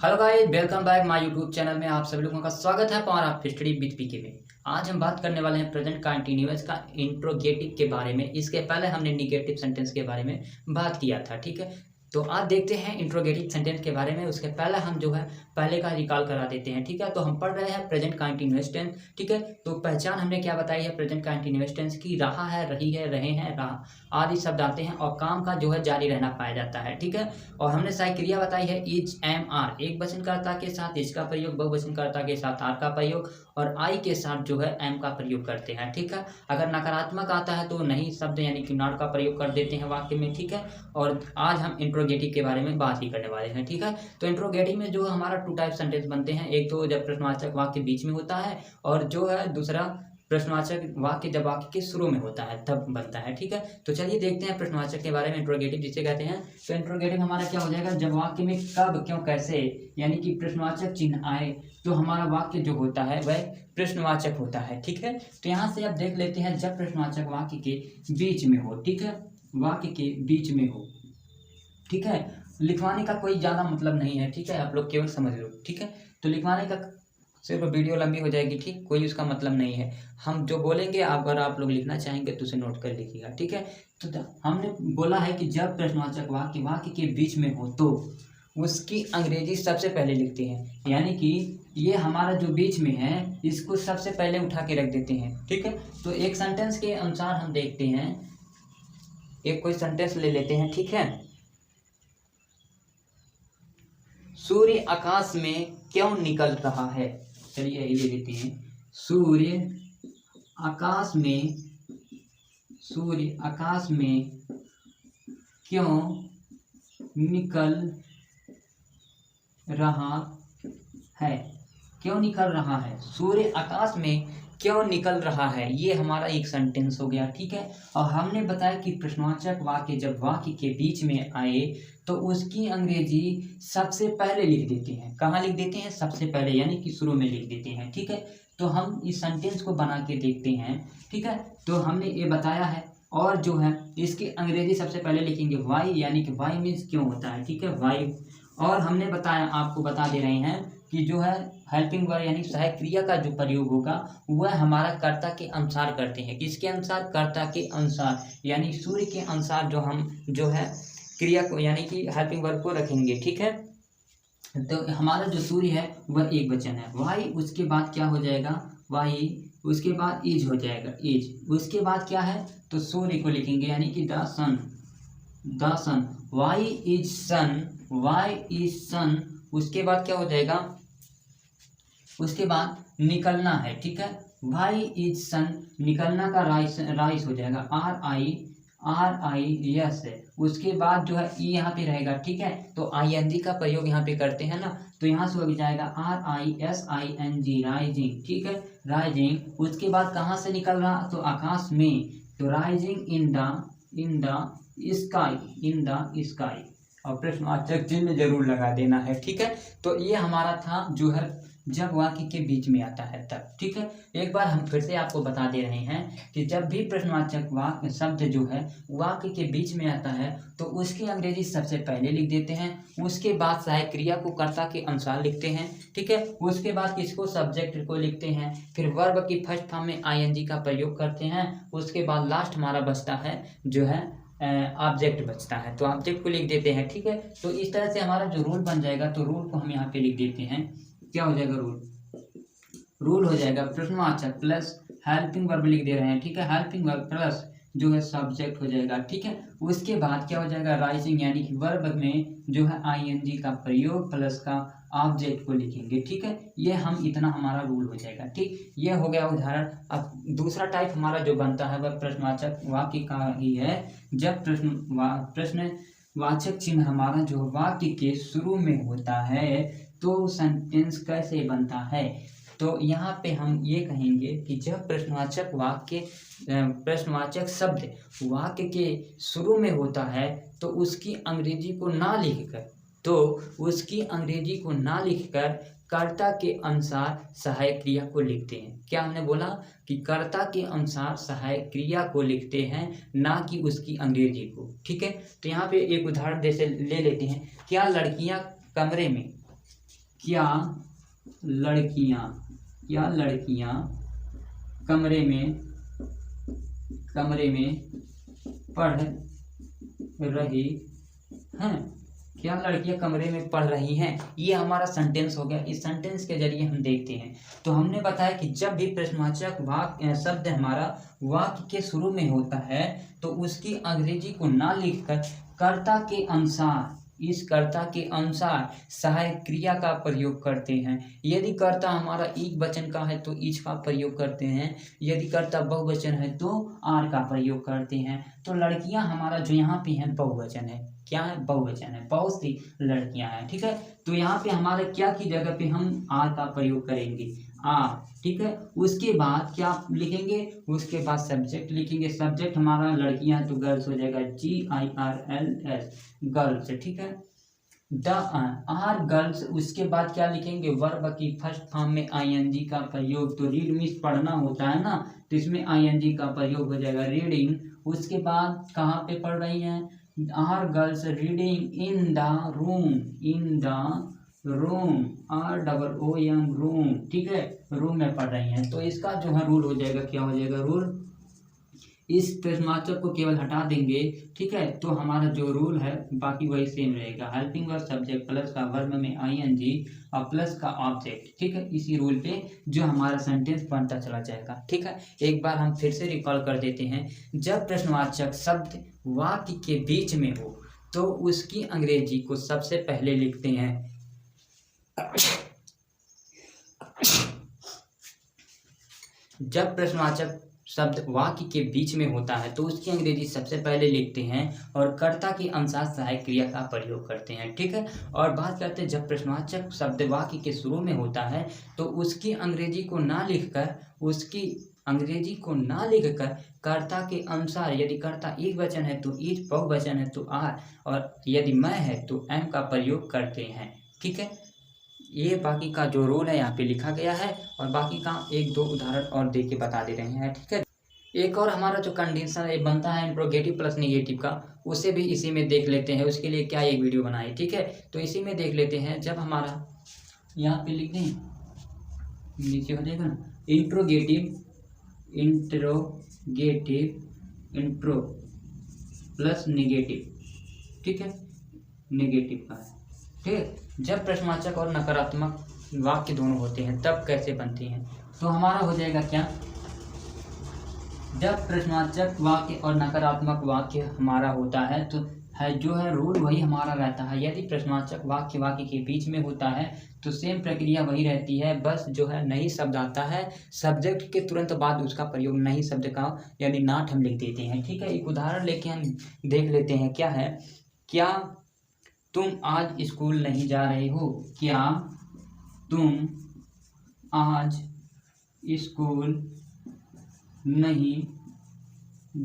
Hello guys, welcome back my YouTube channel में आप सभी लोगों का स्वागत है हमारा स्टडी विद पीके में। आज हम बात करने वाले हैं प्रेजेंट कंटिन्यूअस का इंट्रोगेटिव के बारे में। इसके पहले हमने निगेटिव सेंटेंस के बारे में बात किया था, ठीक है। तो आज देखते हैं इंट्रोगेटिव सेंटेंस के बारे में। उसके पहले हम जो है पहले का रिकॉल करा देते हैं, ठीक है। तो हम पढ़ रहे हैं प्रेजेंट कंटिन्यूअस टेंस, ठीक है। तो पहचान हमने क्या बताई है प्रेजेंट कंटिन्यूअस टेंस की, रहा है, रही है, रहे हैं, रहा आदि शब्द आते हैं और काम का जो है जारी रहना पाया जाता है, ठीक है। और हमने सहायक क्रिया बताई है इज, एम, आर, एक वचनकर्ता के साथ इज का प्रयोग, बहुवचनकर्ता के साथ आर का प्रयोग और आई के साथ जो है एम का प्रयोग करते हैं, ठीक है। अगर नकारात्मक आता है तो नहीं शब्द यानी कि नॉट का प्रयोग कर देते हैं वाक्य में, ठीक है। और आज हम इंट्रोगेटिव के बारे में बात ही करने वाले हैं, ठीक है। तो इंट्रोगेटिव में जो हमारा टू टाइप सेंटेंस बनते हैं, एक तो जब प्रश्नवाचक वाक्य बीच में होता है और जो है दूसरा प्रश्नवाचक वाक्य जब वाक्य के शुरू में होता है तब बनता है, ठीक है। तो चलिए देखते हैं प्रश्नवाचक के बारे में, इंट्रोगेटिव जिसे कहते हैं। तो इंट्रोगेटिव हमारा क्या हो जाएगा, जब वाक्य में कब, क्यों, कैसे यानी कि प्रश्नवाचक चिन्ह आए तो हमारा वाक्य जो होता है वह प्रश्नवाचक होता है, ठीक है। तो यहाँ से अब देख लेते हैं जब प्रश्नवाचक वाक्य के बीच में हो, ठीक है, वाक्य के बीच में हो, ठीक है। लिखवाने का कोई ज़्यादा मतलब नहीं है, ठीक है, आप लोग केवल समझ लो, ठीक है। तो लिखवाने का सिर्फ वीडियो लंबी हो जाएगी, ठीक, कोई उसका मतलब नहीं है। हम जो बोलेंगे अगर आप लोग लिखना चाहेंगे तो उसे नोट कर लिखिएगा, ठीक है। तो हमने बोला है कि जब प्रश्नवाचक वाक्य वाक्य के बीच में हो तो उसकी अंग्रेजी सबसे पहले लिखते हैं, यानी कि ये हमारा जो बीच में है इसको सबसे पहले उठा के रख देते हैं, ठीक है। तो एक सेंटेंस के अनुसार हम देखते हैं, एक कोई सेंटेंस ले लेते हैं, ठीक है। सूर्य आकाश में क्यों निकल रहा है, चलिए यही ले लेते हैं। सूर्य आकाश में क्यों निकल रहा है, क्यों निकल रहा है, सूर्य आकाश में क्यों निकल रहा है, ये हमारा एक सेंटेंस हो गया, ठीक है। और हमने बताया कि प्रश्नवाचक वाक्य जब वाक्य के बीच में आए तो उसकी अंग्रेजी सबसे पहले लिख देते हैं। कहाँ लिख देते हैं, सबसे पहले यानी कि शुरू में लिख देते हैं, ठीक है। तो हम इस सेंटेंस को बना के देखते हैं, ठीक है। तो हमने ये बताया है और जो है इसकी अंग्रेजी सबसे पहले लिखेंगे वाई, यानी कि वाई मीन्स क्यों होता है, ठीक है, वाई। और हमने बताया, आपको बता दे रहे हैं कि जो है हेल्पिंग वर्ब यानी सहायक क्रिया का जो प्रयोग होगा वह हमारा कर्ता के अनुसार करते हैं। किसके अनुसार, कर्ता के अनुसार, यानी सूर्य के अनुसार जो हम जो है क्रिया को यानी कि हेल्पिंग वर्ब को रखेंगे, ठीक है। तो हमारा जो सूर्य है वह एक वचन है, वाई उसके बाद क्या हो जाएगा, वाई उसके बाद इज हो जाएगा, इज उसके बाद क्या है तो सूर्य को लिखेंगे यानी कि the sun, the sun, why is sun, why is sun. उसके बाद क्या हो जाएगा, उसके बाद निकलना है, ठीक है, वाई इज सन, निकलना का राइस हो जाएगा, आर आई यस है। उसके बाद जो है ई यहाँ पे रहेगा, ठीक है। तो आई एन जी का प्रयोग यहाँ पे करते हैं ना, तो यहाँ से हो जाएगा RISING, राइजिंग, ठीक है, राइजिंग। उसके बाद कहाँ से निकल रहा, तो आकाश में, तो rising in the sky, in the sky. और प्रश्नवाचक चिन्ह जरूर लगा देना है, ठीक है। तो ये हमारा था जो है जब वाक्य के बीच में आता है तब, ठीक है। एक बार हम फिर से आपको बता दे रहे हैं कि जब भी प्रश्नवाचक वाक्य शब्द जो है वाक्य के बीच में आता है तो उसकी अंग्रेजी सबसे पहले लिख देते हैं, उसके बाद सहायक क्रिया को कर्ता के अनुसार लिखते हैं, ठीक है। उसके बाद किसको, सब्जेक्ट को लिखते हैं, फिर वर्ब की फर्स्ट फॉर्म में ING का प्रयोग करते हैं। उसके बाद लास्ट हमारा बचता है जो है ऑब्जेक्ट बचता है, तो ऑब्जेक्ट को लिख देते हैं, ठीक है। तो इस तरह से हमारा जो रूल बन जाएगा, तो रूल को हम यहाँ पे लिख देते हैं। क्या हो जाएगा, रूल हो जाएगा प्रश्नवाचक प्लस हेल्पिंग वर्ब लिख दे रहे हैं, ठीक है, हेल्पिंग वर्ब प्लस जो है सब्जेक्ट हो जाएगा, ठीक है। उसके बाद क्या हो जाएगा, राइजिंग यानी कि वर्ब में जो है ING का प्रयोग प्लस का ऑब्जेक्ट को लिखेंगे, ठीक है। ये हम इतना हमारा रूल हो जाएगा, ठीक। ये हो गया उदाहरण। अब दूसरा टाइप हमारा जो बनता है वह प्रश्नवाचक वाक्य का ही है। जब प्रश्नवाचक चिन्ह हमारा जो वाक्य के शुरू में होता है तो सेंटेंस कैसे बनता है, तो यहाँ पे हम ये कहेंगे कि जब प्रश्नवाचक शब्द वाक्य के शुरू में होता है तो उसकी अंग्रेजी को ना लिखकर कर्ता के अनुसार सहायक क्रिया को लिखते हैं। क्या हमने बोला कि कर्ता के अनुसार सहायक क्रिया को लिखते हैं, ना कि उसकी अंग्रेजी को, ठीक है। तो यहाँ पे एक उदाहरण जैसे ले लेते हैं, क्या लड़कियाँ कमरे में क्या लड़कियां कमरे में पढ़ रही हैं? क्या लड़कियां कमरे में पढ़ रही हैं? ये हमारा सेंटेंस हो गया। इस सेंटेंस के जरिए हम देखते हैं। तो हमने बताया कि जब भी प्रश्नवाचक वाक्य शब्द हमारा वाक्य के शुरू में होता है तो उसकी अंग्रेजी को ना लिखकर कर्ता के अनुसार, इस कर्ता के अनुसार सहायक क्रिया का प्रयोग करते हैं। यदि कर्ता हमारा एक वचन का है तो इज का प्रयोग करते हैं, यदि कर्ता बहुवचन है तो आर का प्रयोग करते हैं। तो लड़कियां हमारा जो यहाँ पे है बहुवचन है। क्या है? बहुवचन है, बहुत सी लड़कियां हैं। ठीक है, तो यहाँ पे हमारा क्या की जगह पे हम आर का प्रयोग करेंगे, आर। ठीक है, उसके बाद क्या लिखेंगे? उसके बाद सब्जेक्ट लिखेंगे। सब्जेक्ट हमारा लड़कियां हैं तो गर्ल्स हो जाएगा, GIRLS, गर्ल्स। ठीक है, द आर गर्ल्स। उसके बाद क्या लिखेंगे? वर्ब की फर्स्ट फॉर्म में ING का प्रयोग। तो रीड मीन्स पढ़ना होता है ना, तो इसमें ING का प्रयोग हो जाएगा, रीडिंग। उसके बाद कहाँ पे पढ़ रही हैं? Are girls reading in the room, ROOM, room. ठीक है, रूम में पढ़ रही हैं। तो इसका जो है रूल हो जाएगा, क्या हो जाएगा रूल? इस प्रश्नवाचक को केवल हटा देंगे। ठीक है, तो हमारा जो रूल है बाकी वही सेम रहेगा। हेल्पिंग वर्ब सब्जेक्ट प्लस का वर्ब में ING और प्लस का ऑब्जेक्ट। ठीक है, इसी रूल पे जो हमारा सेंटेंस बनता चला जाएगा। ठीक है, एक बार हम फिर से रिकॉल कर देते हैं। जब प्रश्नवाचक शब्द वाक्य के बीच में हो तो उसकी अंग्रेजी को सबसे पहले लिखते हैं। जब प्रश्नवाचक शब्द वाक्य के बीच में होता है तो उसकी अंग्रेजी सबसे पहले लिखते हैं और कर्ता के अनुसार सहायक क्रिया का प्रयोग करते हैं। ठीक है, और बात करते हैं जब प्रश्नवाचक शब्द वाक्य के शुरू में होता है तो उसकी अंग्रेजी को ना लिखकर कर्ता के अनुसार, यदि कर्ता एक वचन है तो इज, बहुवचन है तो आर, और यदि मैं है तो एम का प्रयोग करते हैं। ठीक है, ये बाकी का जो रूल है यहाँ पे लिखा गया है और बाकी का एक दो उदाहरण और दे के बता दे रहे हैं। ठीक है, एक और हमारा जो कंडीशन है बनता है इंट्रोगेटिव प्लस निगेटिव का, उसे भी इसी में देख लेते हैं। उसके लिए क्या एक वीडियो बनाई। ठीक है, तो इसी में देख लेते हैं। जब हमारा यहाँ पे लिख दें, नीचे हो जाएगा ना, इंट्रो प्लस निगेटिव। ठीक है, निगेटिव का है। ठीक है, जब प्रश्नवाचक और नकारात्मक वाक्य दोनों होते हैं तब कैसे बनते हैं? तो हमारा हो जाएगा क्या? जब प्रश्नवाचक वाक्य और नकारात्मक वाक्य हमारा होता है तो जो है रूल वही हमारा रहता है। यदि प्रश्नवाचक वाक्य के बीच में होता है तो सेम प्रक्रिया वही रहती है, बस जो है नई शब्द आता है, सब्जेक्ट के तुरंत बाद उसका प्रयोग नई शब्द का यानी नाट हम लिख देते हैं। ठीक है, एक उदाहरण लेके हम देख लेते हैं। क्या है? क्या तुम आज स्कूल नहीं जा रहे हो? क्या तुम आज स्कूल नहीं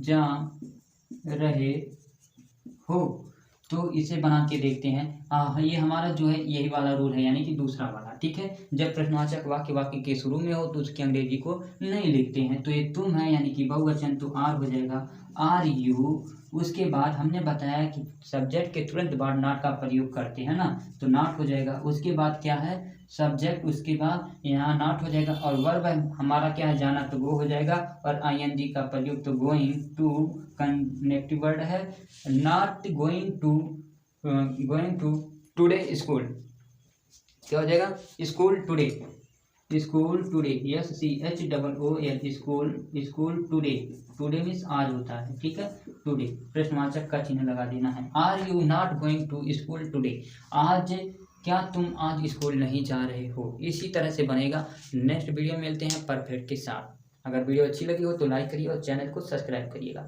जा रहे हो? तो इसे बना के देखते हैं। ये हमारा जो है यही वाला रूल है, यानी कि दूसरा वाला। ठीक है, जब प्रश्नवाचक वाक्य के शुरू में हो तो उसकी अंग्रेजी को नहीं लिखते हैं। तो ये तुम है यानी कि बहुवचन, तो आर हो जाएगा, RU। उसके बाद हमने बताया कि सब्जेक्ट के तुरंत बाद नॉट का प्रयोग करते हैं ना, तो नॉट हो जाएगा। उसके बाद क्या है? सब्जेक्ट, उसके बाद यहाँ नॉट हो जाएगा और वर्ब हमारा क्या है? जाना, तो गो हो जाएगा और ING का प्रयोग, तो गोइंग टू कनेक्टिव वर्ड है। Not going to today school, क्या हो जाएगा? School today, SCHOOL, school today means आज होता है। ठीक है, टुडे प्रश्नवाचक का चिन्ह लगा देना है। Are you not going to school today? आज, क्या तुम आज स्कूल नहीं जा रहे हो? इसी तरह से बनेगा। नेक्स्ट वीडियो में मिलते हैं परफेक्ट के साथ। अगर वीडियो अच्छी लगी हो तो लाइक करिए और चैनल को सब्सक्राइब करिएगा।